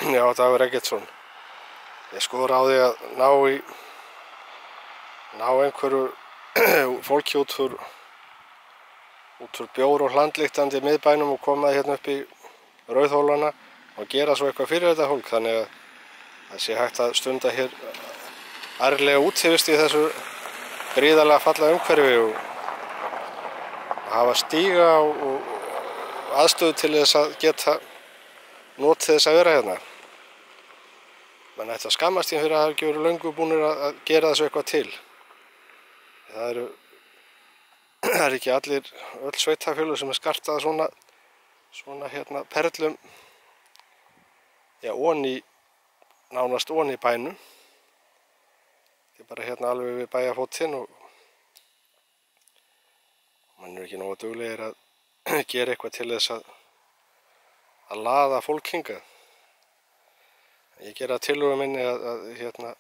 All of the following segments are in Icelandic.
Já, Dagur Eggertsson. Ég skora á því að ná einhverju fólki út úr bjór og hlandlyktandi miðbænum og koma hérna upp í Rauðhólana og gera svo eitthvað fyrir þetta fólk, þannig að það sé hægt að stunda hér ærlega útivist í þessu gríðarlega fallega umhverfi og hafa stíga og aðstöðu til þess að geta notið þess að vera hérna. Menn ætti að skammast því fyrir að hafa ekki verið löngu búnir að gera þessu eitthvað til. Það er ekki öll sveitarfélög sem skartað svona hérna perlum, já, nánast ofan í bænum. Þetta er bara hérna alveg við bæjarfótinn og mann er ekki nógu duglegir að gera eitthvað til þess að laða fólk hingað. Ég gera tillögu minni að hérna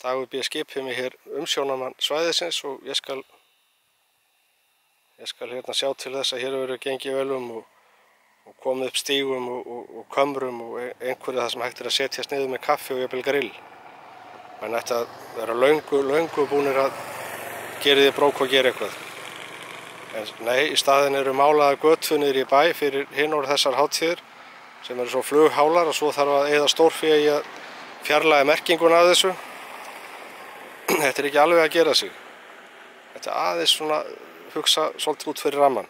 Dagur B. skipið mig hér umsjónarmann svæðisins og ég skal hérna sjá til þess að hér verður gengið vel og komið upp stígum og kömrum og einhverju það sem hægt er að setjast niður með kaffi og jafnvel grill. Menn ætti að vera löngu búnir að gera því brók og gera eitthvað. En nei, í staðinn eru málaðar götur niður í bæ fyrir hinor þessar hátíðir sem eru svo flughálar og svo þarf að eyða stórfé í að fjarlægja merkinguna af þessu. Þetta er ekki alveg að gera sig. Þetta er aðeins svona hugsa svolítið út fyrir rammann.